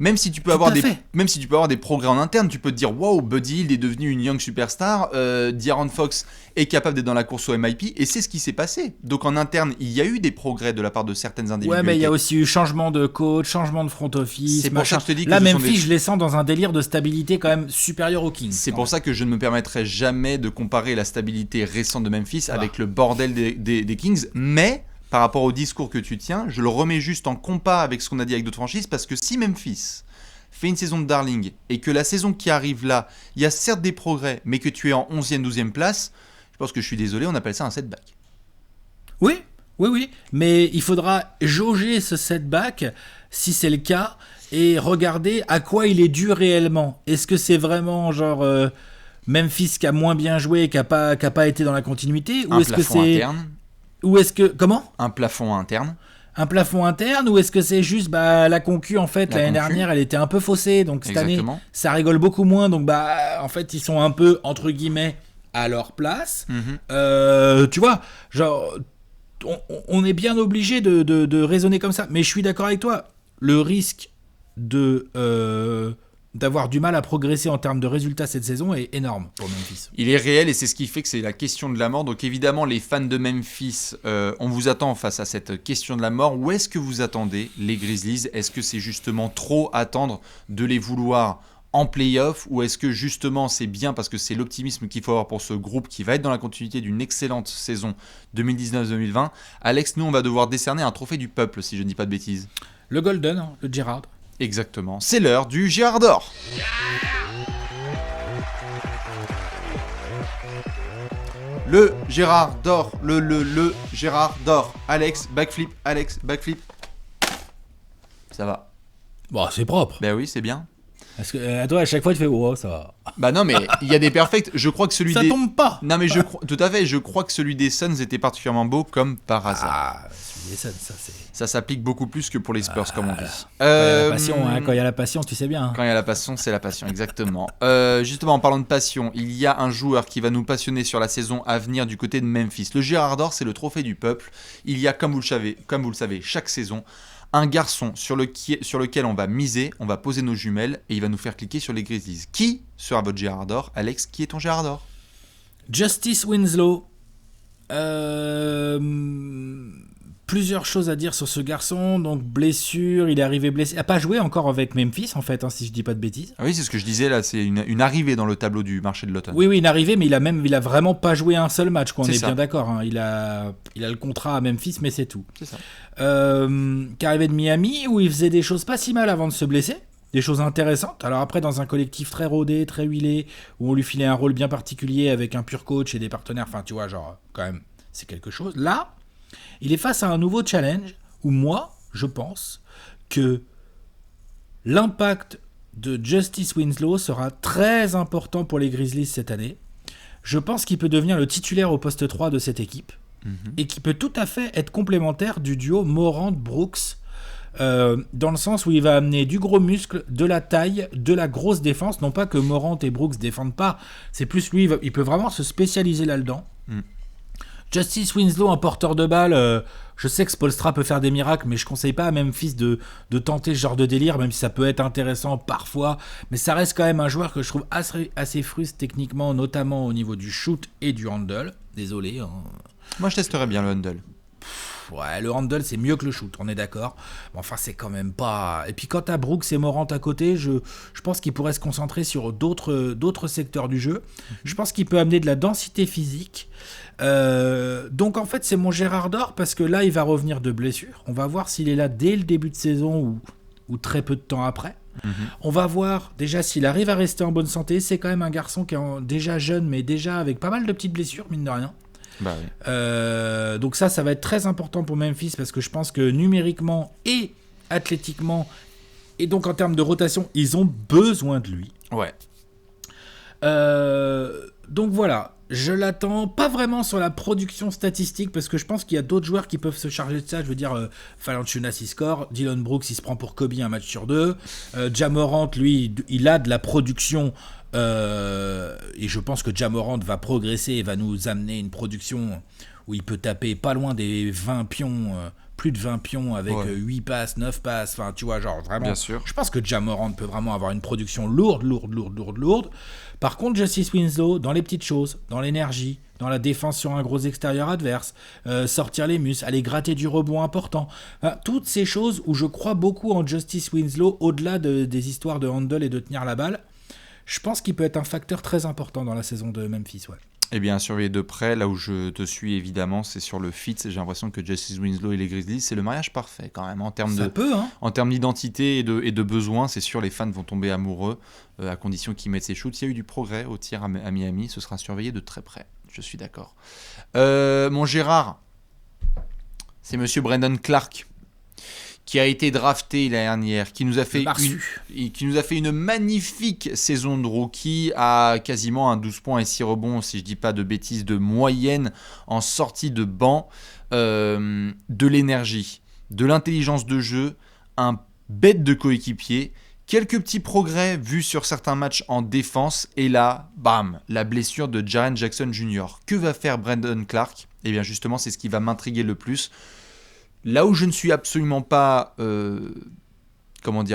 Même si tu peux avoir des progrès en interne, tu peux te dire waouh, Buddy Hield est devenu une young superstar, De'Aaron Fox est capable d'être dans la course au MIP, et c'est ce qui s'est passé. Donc en interne, il y a eu des progrès de la part de certaines individualités. Ouais, mais il y a aussi eu changement de coach, changement de front office. C'est pour ça que je te dis que là, Memphis, je les sens dans un délire de stabilité quand même supérieur aux Kings. C'est pour ça que je ne me permettrai jamais de comparer la stabilité récente de Memphis avec le bordel des Kings, mais par rapport au discours que tu tiens, je le remets juste en compas avec ce qu'on a dit avec d'autres franchises, parce que si Memphis fait une saison de darling et que la saison qui arrive là, il y a certes des progrès, mais que tu es en 11e, 12e place, je pense que je suis désolé, on appelle ça un setback. Oui, mais il faudra jauger ce setback, si c'est le cas, et regarder à quoi il est dû réellement. Est-ce que c'est vraiment genre Memphis qui a moins bien joué, qui a pas été dans la continuité, ou est-ce que c'est interne. Ou est-ce que comment ? Un plafond interne. Un plafond interne, ou est-ce que c'est juste la concu en fait l'année dernière elle était un peu faussée, donc cette année ça rigole beaucoup moins, donc en fait ils sont un peu entre guillemets à leur place. Tu vois, genre on est bien obligé de raisonner comme ça, mais je suis d'accord avec toi, le risque d'avoir du mal à progresser en termes de résultats cette saison est énorme pour Memphis. Il est réel, et c'est ce qui fait que c'est la question de la mort. Donc évidemment, les fans de Memphis, on vous attend face à cette question de la mort. Où est-ce que vous attendez les Grizzlies ? Est-ce que c'est justement trop attendre de les vouloir en play-off, ou est-ce que justement c'est bien parce que c'est l'optimisme qu'il faut avoir pour ce groupe qui va être dans la continuité d'une excellente saison 2019-2020 ? Alex, nous on va devoir décerner un trophée du peuple, si je ne dis pas de bêtises. Le Golden, le Gerrard. Exactement, c'est l'heure du Gerrard d'or. Le Gerrard d'or, le Gerrard d'or. Alex, backflip, Ça va. Bon, c'est propre. Ben oui, c'est bien. Parce que à toi, à chaque fois, tu fais oh, ça va. Bah non, mais il y a des perfects. Je crois que celui ça tombe pas. Non, mais tout à fait. Je crois que celui des Suns était particulièrement beau, comme par hasard. Ah, celui des Suns, ça c'est. Ça s'applique beaucoup plus que pour les Spurs, comme on dit. Quand il y a la passion, quand il y a la passion, tu sais bien. Quand il y a la passion, c'est la passion, exactement. Justement, en parlant de passion, il y a un joueur qui va nous passionner sur la saison à venir du côté de Memphis. Le Gerrard d'or, c'est le trophée du peuple. Il y a, comme vous le savez, chaque saison, un garçon sur lequel on va miser, on va poser nos jumelles, et il va nous faire cliquer sur les Grizzlies. Qui sera votre Gerrard d'or ? Alex, qui est ton Gerrard d'or ? Justice Winslow. Plusieurs choses à dire sur ce garçon. Donc blessure, il est arrivé blessé. Il n'a pas joué encore avec Memphis en fait, si je dis pas de bêtises. Ah oui, c'est ce que je disais là, c'est une arrivée dans le tableau du marché de l'automne. Oui, une arrivée, mais il a vraiment pas joué un seul match, on est ça. bien d'accord. Hein. Il a le contrat à Memphis, mais c'est tout. C'est ça. Qui arrivait de Miami, où il faisait des choses pas si mal avant de se blesser. Des choses intéressantes. Alors après, dans un collectif très rodé, très huilé, où on lui filait un rôle bien particulier avec un pur coach et des partenaires, enfin tu vois, genre quand même, c'est quelque chose. Là, il est face à un nouveau challenge où moi, je pense que l'impact de Justice Winslow sera très important pour les Grizzlies cette année. Je pense qu'il peut devenir le titulaire au poste 3 de cette équipe et qui peut tout à fait être complémentaire du duo Morant-Brooks, dans le sens où il va amener du gros muscle, de la taille, de la grosse défense. Non pas que Morant et Brooks défendent pas, c'est plus lui, il peut vraiment se spécialiser là-dedans. Justice Winslow, un porteur de balle, je sais que Spoelstra peut faire des miracles, mais je conseille pas à Memphis de tenter ce genre de délire, même si ça peut être intéressant parfois, mais ça reste quand même un joueur que je trouve assez fruste techniquement, notamment au niveau du shoot et du handle. Désolé. Hein. Moi je testerais bien le handle. Ouais, le handle c'est mieux que le shoot, on est d'accord. Mais enfin, c'est quand même pas. Et puis quand t'as Brooks et Morant à côté, je pense qu'il pourrait se concentrer sur d'autres secteurs du jeu. Je pense qu'il peut amener de la densité physique. Donc en fait, c'est mon Gerrard d'or parce que là, il va revenir de blessure. On va voir s'il est là dès le début de saison ou très peu de temps après. On va voir déjà s'il arrive à rester en bonne santé. C'est quand même un garçon qui est déjà jeune, mais déjà avec pas mal de petites blessures, mine de rien. Bah oui. Donc ça va être très important pour Memphis, parce que je pense que numériquement et athlétiquement, et donc en termes de rotation, ils ont besoin de lui. Ouais. Donc voilà, je l'attends pas vraiment sur la production statistique, parce que je pense qu'il y a d'autres joueurs qui peuvent se charger de ça. Je veux dire, Valanciunas il score, Dylan Brooks il se prend pour Kobe un match sur deux, Ja Morant lui il a de la production, et je pense que Ja Morant va progresser et va nous amener une production où il peut taper pas loin des 20 pions, plus de 20 pions avec 8 passes, 9 passes, enfin tu vois, genre vraiment. Bien sûr. Je pense que Ja Morant peut vraiment avoir une production lourde. Par contre, Justice Winslow, dans les petites choses, dans l'énergie, dans la défense sur un gros extérieur adverse, sortir les muscles, aller gratter du rebond important, toutes ces choses où je crois beaucoup en Justice Winslow, au-delà des histoires de handle et de tenir la balle, je pense qu'il peut être un facteur très important dans la saison de Memphis, ouais. Eh bien, surveiller de près, là où je te suis évidemment, c'est sur le fit. J'ai l'impression que Justice Winslow et les Grizzlies, c'est le mariage parfait quand même. En termes en termes d'identité et de besoins, c'est sûr, les fans vont tomber amoureux, à condition qu'ils mettent ses shoots. Il y a eu du progrès au tir à Miami, ce sera surveillé de très près. Je suis d'accord. Mon Gérard, c'est monsieur Brandon Clark, qui a été drafté l'année dernière, qui nous a fait une magnifique saison de rookie, à quasiment un 12 points et 6 rebonds, si je dis pas de bêtises, de moyenne en sortie de banc, de l'énergie, de l'intelligence de jeu, un bête de coéquipier, quelques petits progrès vus sur certains matchs en défense, et là, bam, la blessure de Jaren Jackson Jr. Que va faire Brandon Clark ? Eh bien justement, c'est ce qui va m'intriguer le plus. Là où je ne suis absolument pas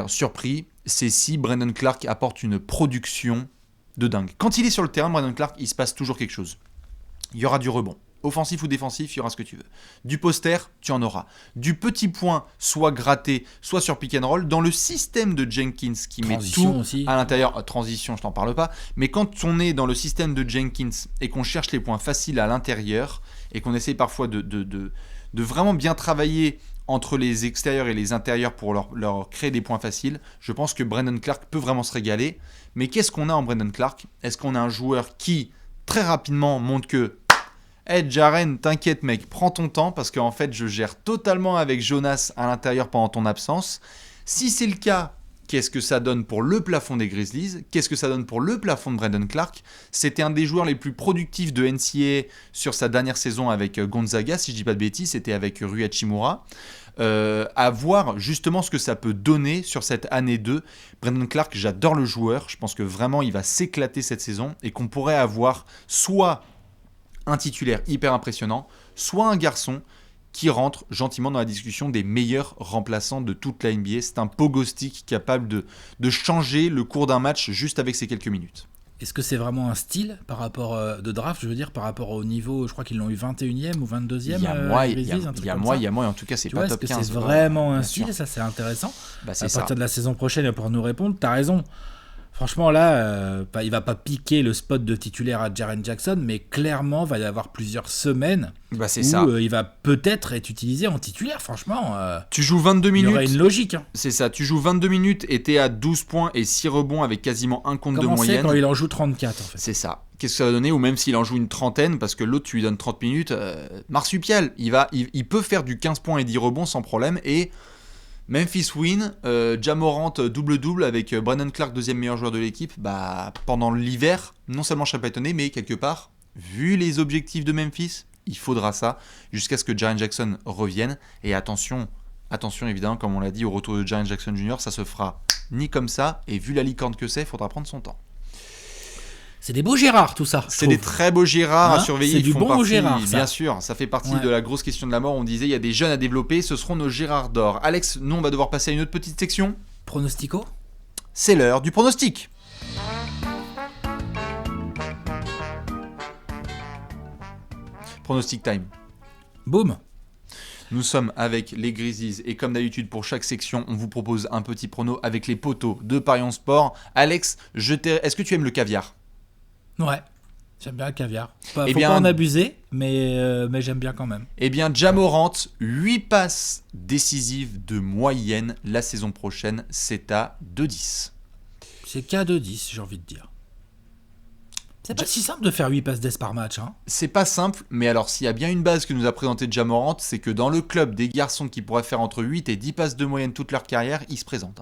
surpris, c'est si Brandon Clark apporte une production de dingue. Quand il est sur le terrain, Brandon Clark, il se passe toujours quelque chose. Il y aura du rebond. Offensif ou défensif, il y aura ce que tu veux. Du poster, tu en auras. Du petit point, soit gratté, soit sur pick and roll, dans le système de Jenkins qui transition met tout aussi. À l'intérieur. Transition, je t'en parle pas. Mais quand on est dans le système de Jenkins et qu'on cherche les points faciles à l'intérieur et qu'on essaie parfois de vraiment bien travailler entre les extérieurs et les intérieurs pour leur créer des points faciles, je pense que Brandon Clark peut vraiment se régaler. Mais qu'est-ce qu'on a en Brandon Clark ? Est-ce qu'on a un joueur qui, très rapidement, montre que hey Jaren, t'inquiète mec, prends ton temps, parce qu'en fait, je gère totalement avec Jonas à l'intérieur pendant ton absence. Si c'est le cas, qu'est-ce que ça donne pour le plafond des Grizzlies ? Qu'est-ce que ça donne pour le plafond de Brandon Clark ? C'était un des joueurs les plus productifs de NCAA sur sa dernière saison avec Gonzaga, si je dis pas de bêtises, c'était avec Rui Hachimura. À voir justement ce que ça peut donner sur cette année 2. Brandon Clark, j'adore le joueur, je pense que vraiment il va s'éclater cette saison et qu'on pourrait avoir soit un titulaire hyper impressionnant, soit un garçon qui rentre gentiment dans la discussion des meilleurs remplaçants de toute la NBA. C'est un pogo stick capable de changer le cours d'un match juste avec ces quelques minutes. Est-ce que c'est vraiment un style par rapport de draft, je veux dire, par rapport au niveau, je crois qu'ils l'ont eu 21e ou 22e. Il y a moi, en tout cas, c'est pas top 15. Est-ce que c'est vraiment un style ? Ça, c'est intéressant. À partir de la saison prochaine, il va pouvoir nous répondre. T'as raison. Franchement, là, il va pas piquer le spot de titulaire à Jaren Jackson, mais clairement, il va y avoir plusieurs semaines où il va peut-être être utilisé en titulaire, franchement. Tu joues 22 minutes. Il y aurait une logique. Hein. C'est ça, tu joues 22 minutes et t'es à 12 points et 6 rebonds avec quasiment un compte de moyenne. Quand il en joue 34, en fait. C'est ça. Qu'est-ce que ça va donner ? Ou même s'il en joue une trentaine, parce que l'autre, tu lui donnes 30 minutes, marsupial. Il peut faire du 15 points et 10 rebonds sans problème, et Memphis win, Ja Morant double-double avec Brandon Clark, deuxième meilleur joueur de l'équipe, pendant l'hiver, non seulement je serais pas étonné, mais quelque part, vu les objectifs de Memphis, il faudra ça, jusqu'à ce que Jaren Jackson revienne. Et attention évidemment, comme on l'a dit, au retour de Jaren Jackson Jr., ça se fera ni comme ça, et vu la licorne que c'est, il faudra prendre son temps. C'est des beaux Gérard, tout ça. C'est des très beaux Gérard à surveiller. C'est du bon Gérard, bien sûr. Ça fait partie de la grosse question de la mort. On disait il y a des jeunes à développer. Ce seront nos Gérard d'or. Alex, nous on va devoir passer à une autre petite section. Pronostico. C'est l'heure du pronostic. Pronostic time. Boum. Nous sommes avec les Grizzlies et comme d'habitude pour chaque section, on vous propose un petit prono avec les poteaux de Parions Sport. Alex, est-ce que tu aimes le caviar ? Ouais. J'aime bien le caviar. Faut Eh pas bien, en abuser, mais j'aime bien quand même. Eh bien, Ja Morant, 8 passes décisives de moyenne la saison prochaine, c'est à 2,10. C'est qu'à 2-10, j'ai envie de dire. C'est pas si simple de faire 8 passes d'ess par match. Hein. C'est pas simple, mais alors s'il y a bien une base que nous a présenté Ja Morant, c'est que dans le club des garçons qui pourraient faire entre 8 et 10 passes de moyenne toute leur carrière, il se présente.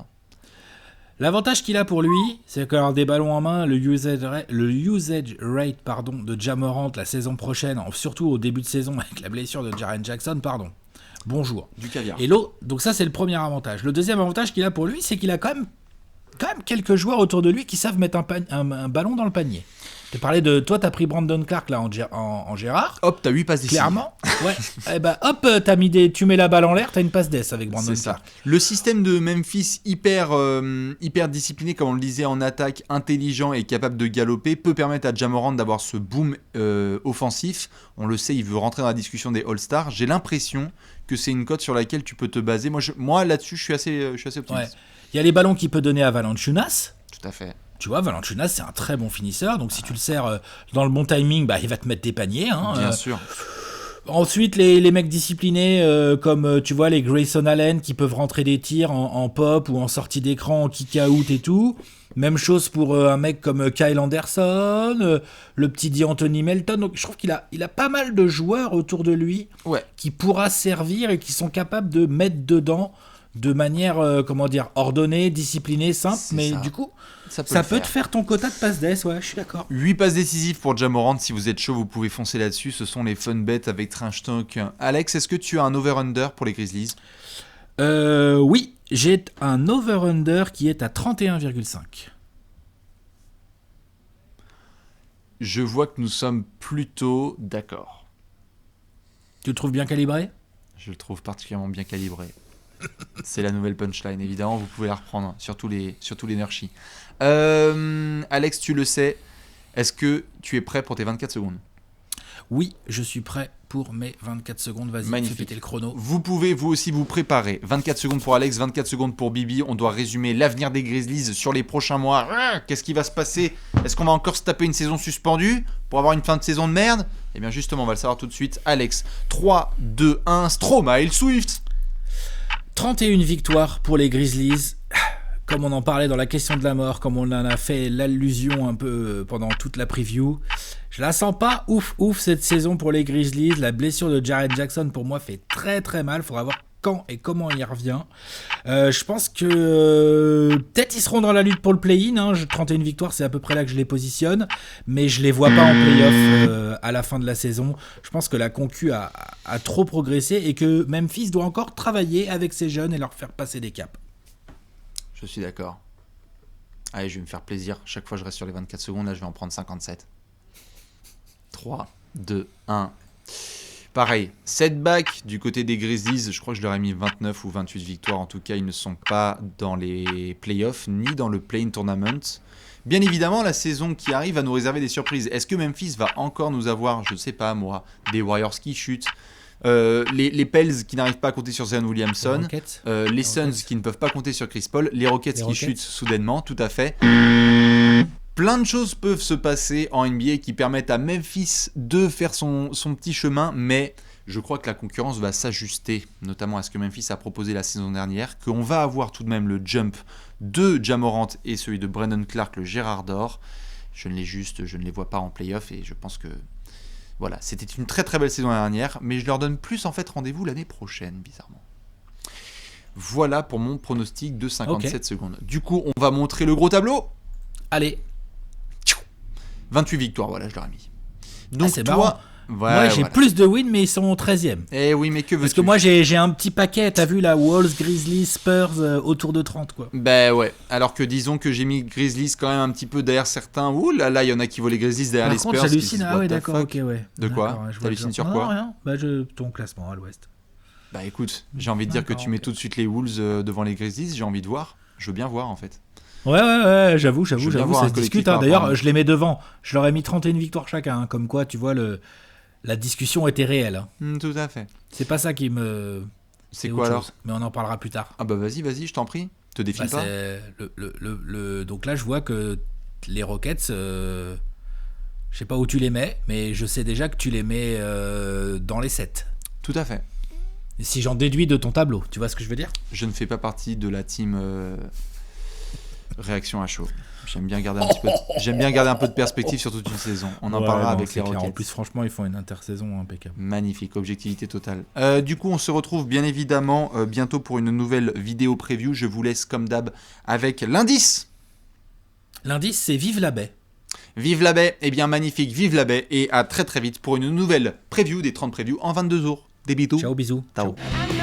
L'avantage qu'il a pour lui, c'est qu'avoir des ballons en main, le usage rate de Ja Morant la saison prochaine, surtout au début de saison avec la blessure de Jaren Jackson, bonjour. Du caviar. Et l'autre, donc ça c'est le premier avantage. Le deuxième avantage qu'il a pour lui, c'est qu'il a quand même quelques joueurs autour de lui qui savent mettre un ballon dans le panier. Tu parlais de... Toi, t'as pris Brandon Clark là en Gérard. Hop, t'as 8 passes décisives. Clairement. Ouais. Eh ben, hop, tu mets la balle en l'air, t'as une passe d'ess avec Brandon Clark. Le système de Memphis hyper discipliné, comme on le disait en attaque, intelligent et capable de galoper, peut permettre à Ja Morant d'avoir ce boom offensif. On le sait, il veut rentrer dans la discussion des All-Stars. J'ai l'impression que c'est une cote sur laquelle tu peux te baser. Moi là-dessus, je suis assez optimiste. Ouais. Il y a les ballons qu'il peut donner à Valanciunas. Tout à fait. Tu vois, Valanciunas, c'est un très bon finisseur. Donc, si tu le sers dans le bon timing, il va te mettre des paniers. Hein, Bien sûr. Ensuite, les mecs disciplinés, comme tu vois, les Grayson Allen, qui peuvent rentrer des tirs en pop ou en sortie d'écran, en kick-out et tout. Même chose pour un mec comme Kyle Anderson, le petit D'Anthony Melton. Donc, je trouve qu'il a pas mal de joueurs autour de lui qui pourra servir et qui sont capables de mettre dedans de manière, ordonnée, disciplinée, simple. Mais du coup, ça peut te faire ton quota de passes d'ess, ouais, je suis d'accord. 8 passes décisives pour Ja Morant. Si vous êtes chaud, vous pouvez foncer là-dessus. Ce sont les fun bets avec Trash Talk. Alex, est-ce que tu as un over-under pour les Grizzlies ? Oui, j'ai un over-under qui est à 31,5. Je vois que nous sommes plutôt d'accord. Tu le trouves bien calibré ? Je le trouve particulièrement bien calibré. C'est la nouvelle punchline, évidemment, vous pouvez la reprendre, surtout l'énergie. Alex, tu le sais, est-ce que tu es prêt pour tes 24 secondes ? Oui, je suis prêt pour mes 24 secondes. Vas-y, fais péter le chrono. Vous pouvez vous aussi vous préparer. 24 secondes pour Alex, 24 secondes pour Bibi. On doit résumer l'avenir des Grizzlies sur les prochains mois. Qu'est-ce qui va se passer ? Est-ce qu'on va encore se taper une saison suspendue pour avoir une fin de saison de merde ? Eh bien justement, on va le savoir tout de suite. Alex, 3, 2, 1, Stromae Swift. 31 victoires pour les Grizzlies. Comme on en parlait dans la question de la mort, comme on en a fait l'allusion un peu pendant toute la preview, je la sens pas ouf cette saison pour les Grizzlies. La blessure de Jaren Jackson pour moi fait très très mal. Faudra voir quand et comment il revient. Je pense que peut-être ils seront dans la lutte pour le play-in. Hein. 31 victoires, c'est à peu près là que je les positionne, mais je les vois pas en play-off à la fin de la saison. Je pense que la concu a trop progressé et que Memphis doit encore travailler avec ces jeunes et leur faire passer des caps. Je suis d'accord. Allez, je vais me faire plaisir. Chaque fois, je reste sur les 24 secondes. Là, je vais en prendre 57. 3, 2, 1. Pareil, setback du côté des Grizzlies. Je crois que je leur ai mis 29 ou 28 victoires. En tout cas, ils ne sont pas dans les playoffs ni dans le play-in tournament. Bien évidemment, la saison qui arrive va nous réserver des surprises. Est-ce que Memphis va encore nous avoir, je ne sais pas moi, des Warriors qui chutent, les Pels qui n'arrivent pas à compter sur Zion Williamson, les Suns qui ne peuvent pas compter sur Chris Paul, les Rockets qui chutent soudainement, tout à fait. Plein de choses peuvent se passer en NBA qui permettent à Memphis de faire son petit chemin, mais je crois que la concurrence va s'ajuster, notamment à ce que Memphis a proposé la saison dernière, qu'on va avoir tout de même le jump de Ja Morant et celui de Brandon Clark, le Gérard d'Or. Je ne les vois pas en play-off et je pense que voilà, c'était une très très belle saison dernière, mais je leur donne plus en fait rendez-vous l'année prochaine, bizarrement. Voilà pour mon pronostic de 57 secondes. Du coup, on va montrer le gros tableau. Allez. 28 victoires, voilà, je leur ai mis. Donc c'est toi, marrant. Moi, j'ai plus de wins, mais ils sont 13e. Eh oui, mais que veux-tu ? Parce que moi, j'ai un petit paquet, t'as vu, la Wolves, Grizzlies, Spurs, autour de 30, quoi. Ben ouais, alors que disons que j'ai mis Grizzlies quand même un petit peu derrière certains. Ouh là là, il y en a qui voient les Grizzlies derrière les Spurs. Par contre, j'hallucine, ah ouais, d'accord, ok, ouais. De quoi ? T'hallucines sur quoi ? Rien, ton classement à l'ouest. Bah écoute, j'ai envie de dire que tu mets tout de suite les Wolves devant les Grizzlies, j'ai envie de voir. Je veux bien voir en fait. Ouais, j'avoue, ça se discute. Hein. D'ailleurs, je les mets devant. Je leur ai mis 31 victoires chacun. Hein. Comme quoi, tu vois, la discussion était réelle. Hein. Tout à fait. C'est pas ça qui me... C'est quoi alors ? Mais on en parlera plus tard. Ah bah vas-y, je t'en prie. Te défile pas. Donc là, je vois que les Rockets... Je sais pas où tu les mets, mais je sais déjà que tu les mets dans les 7. Tout à fait. Et si j'en déduis de ton tableau, tu vois ce que je veux dire? Je ne fais pas partie de la team réaction à chaud. J'aime bien garder un peu de perspective sur toute une saison. On en parlera avec les Rockets. En plus, franchement, ils font une intersaison impeccable. Magnifique, objectivité totale. Du coup, on se retrouve bien évidemment bientôt pour une nouvelle vidéo preview. Je vous laisse comme d'hab avec l'indice. L'indice, c'est Vive la baie. Vive la baie, eh bien magnifique, vive la baie, et à très très vite pour une nouvelle preview des 30 previews en 22 jours. Des bisous. Ciao, bisous. Ciao. Ciao.